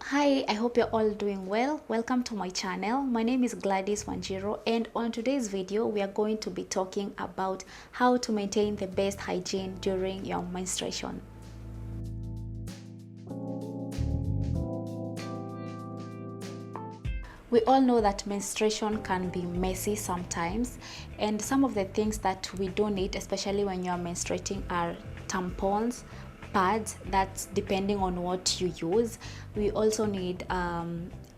Hi, I hope you're all doing well. Welcome to my channel. My name is Gladys Wanjiro, and on today's video we are going to be talking about how to maintain the best hygiene during your menstruation. We all know that menstruation can be messy sometimes, and some of the things that we do need, especially when you're menstruating, are tampons, pads, that's depending on what you use. We also need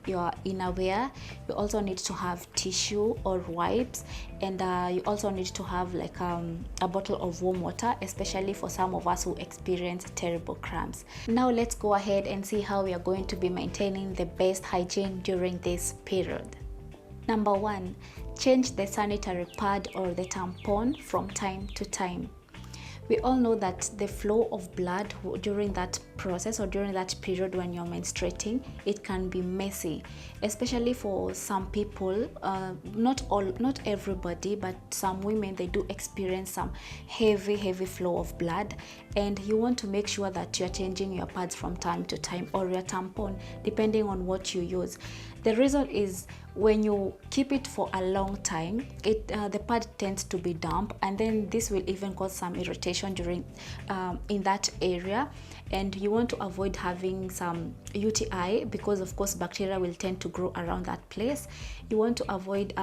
your innerwear. You also need to have tissue or wipes, and you also need to have like a bottle of warm water, especially for some of us who experience terrible cramps. Now let's go ahead and see how we are going to be maintaining the best hygiene during this period. Number one, change the sanitary pad or the tampon from time to time. We all know that the flow of blood during that process or during that period when you're menstruating, it can be messy, especially for some people. Not everybody, but some women, they do experience some heavy flow of blood, and you want to make sure that you're changing your pads from time to time, or your tampon, depending on what you use. The reason is when you keep it for a long time, the pad tends to be damp, and then this will even cause some irritation during in that area, and you want to avoid having some UTI, because of course bacteria will tend to grow around that place. You want to avoid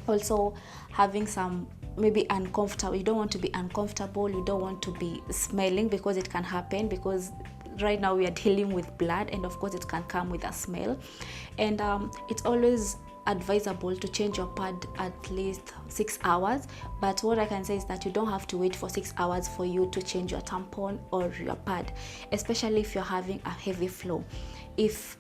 also having some maybe uncomfortable. You don't want to be uncomfortable, you don't want to be smelling, because it can happen, because right now we are dealing with blood, and of course it can come with a smell. And it's always advisable to change your pad at least 6 hours, but what I can say is that you don't have to wait for 6 hours for you to change your tampon or your pad, especially if you're having a heavy flow. If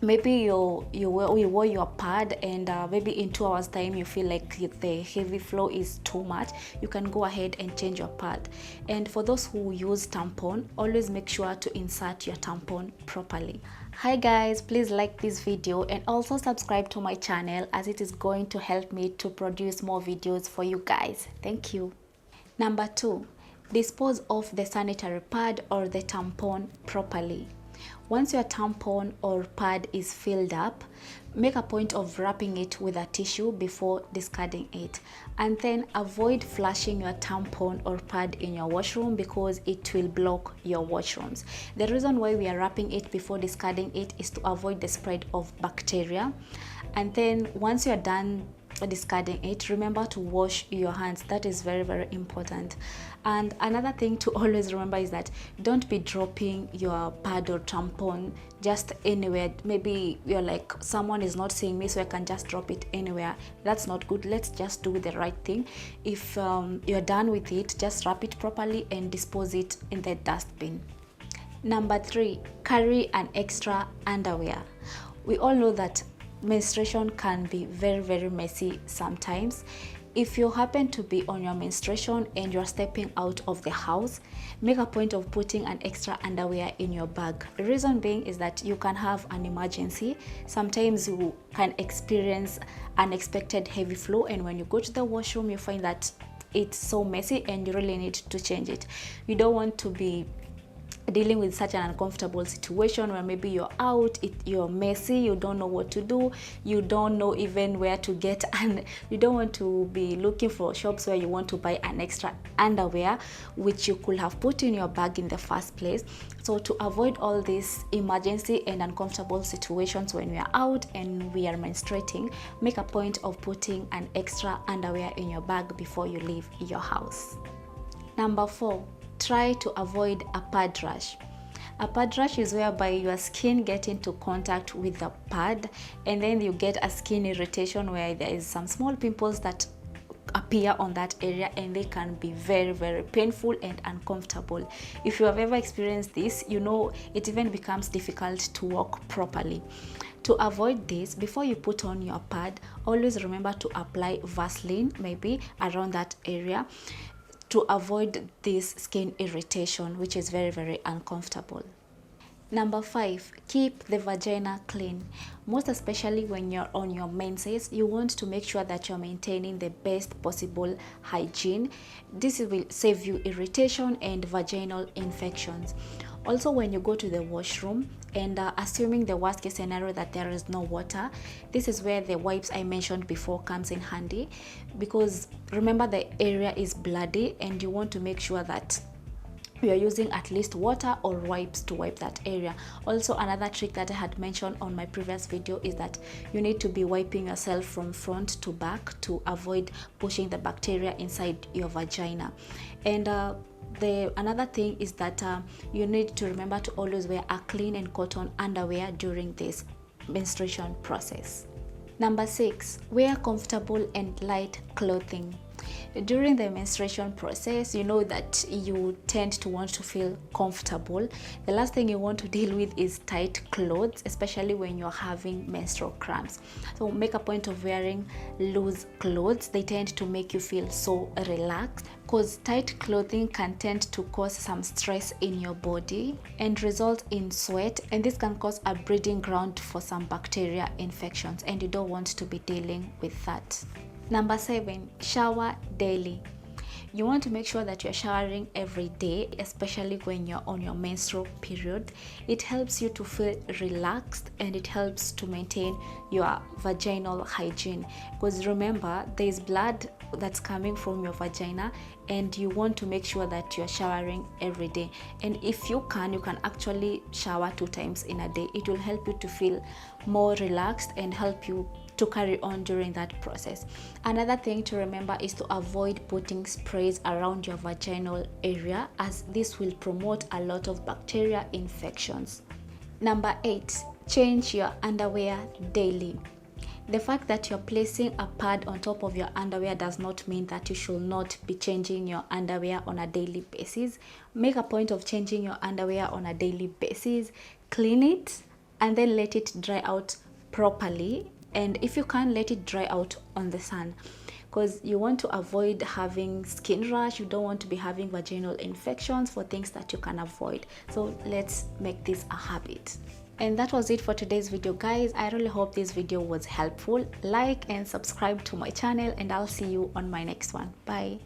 maybe you wore your pad, and maybe in 2 hours time you feel like the heavy flow is too much, you can go ahead and change your pad. And for those who use tampon, always make sure to insert your tampon properly. Hi guys, please like this video and also subscribe to my channel, as it is going to help me to produce more videos for you guys. Thank you. Number two, dispose of the sanitary pad or the tampon properly. Once your tampon or pad is filled up, make a point of wrapping it with a tissue before discarding it, and then avoid flushing your tampon or pad in your washroom, because it will block your washrooms. The reason why we are wrapping it before discarding it is to avoid the spread of bacteria. And then once you're done discarding it, remember to wash your hands. That is very important. And another thing to always remember is that don't be dropping your pad or tampon just anywhere. Maybe you're like, someone is not seeing me, so I can just drop it anywhere. That's not good. Let's just do the right thing. If you're done with it, just wrap it properly and dispose it in the dustbin. Number three, carry an extra underwear. We all know that menstruation can be very messy sometimes. If you happen to be on your menstruation and you're stepping out of the house, make a point of putting an extra underwear in your bag. The reason being is that you can have an emergency. Sometimes you can experience unexpected heavy flow, and when you go to the washroom you find that it's so messy and you really need to change it. You don't want to be dealing with such an uncomfortable situation where maybe you're out, you're messy, you don't know what to do, you don't know even where to get, and you don't want to be looking for shops where you want to buy an extra underwear which you could have put in your bag in the first place. So to avoid all these emergency and uncomfortable situations when we are out and we are menstruating, make a point of putting an extra underwear in your bag before you leave your house. Number four, try to avoid a pad rash. A pad rash is whereby your skin gets into contact with the pad, and then you get a skin irritation where there is some small pimples that appear on that area, and they can be very painful and uncomfortable. If you have ever experienced this, you know it even becomes difficult to walk properly. To avoid this, before you put on your pad, always remember to apply Vaseline maybe around that area, to avoid this skin irritation, which is very uncomfortable. Number five, keep the vagina clean. Most especially when you're on your menses, you want to make sure that you're maintaining the best possible hygiene. This will save you irritation and vaginal infections. Also, when you go to the washroom And assuming the worst case scenario that there is no water, this is where the wipes I mentioned before comes in handy, because remember the area is bloody and you want to make sure that we are using at least water or wipes to wipe that area. Also, another trick that I had mentioned on my previous video is that you need to be wiping yourself from front to back to avoid pushing the bacteria inside your vagina. And another thing is that you need to remember to always wear a clean and cotton underwear during this menstruation process. Number 6, wear comfortable and light clothing. During the menstruation process, you know that you tend to want to feel comfortable. The last thing you want to deal with is tight clothes, especially when you're having menstrual cramps. So make a point of wearing loose clothes. They tend to make you feel so relaxed, because tight clothing can tend to cause some stress in your body and result in sweat, and this can cause a breeding ground for some bacteria infections, and you don't want to be dealing with that. Number 7, shower daily. You want to make sure that you're showering every day, especially when you're on your menstrual period. It helps you to feel relaxed and it helps to maintain your vaginal hygiene, because remember, there's blood that's coming from your vagina and you want to make sure that you're showering every day. And if you can actually shower 2 times in a day. It will help you to feel more relaxed and help you to carry on during that process. Another thing to remember is to avoid putting sprays around your vaginal area, as this will promote a lot of bacteria infections. Number 8, change your underwear daily. The fact that you're placing a pad on top of your underwear does not mean that you should not be changing your underwear on a daily basis. Make a point of changing your underwear on a daily basis. Clean it and then let it dry out properly. And if you can, let it dry out on the sun, because you want to avoid having skin rash. You don't want to be having vaginal infections for things that you can avoid. So let's make this a habit. And that was it for today's video, guys. I really hope this video was helpful. Like and subscribe to my channel, and I'll see you on my next one. Bye.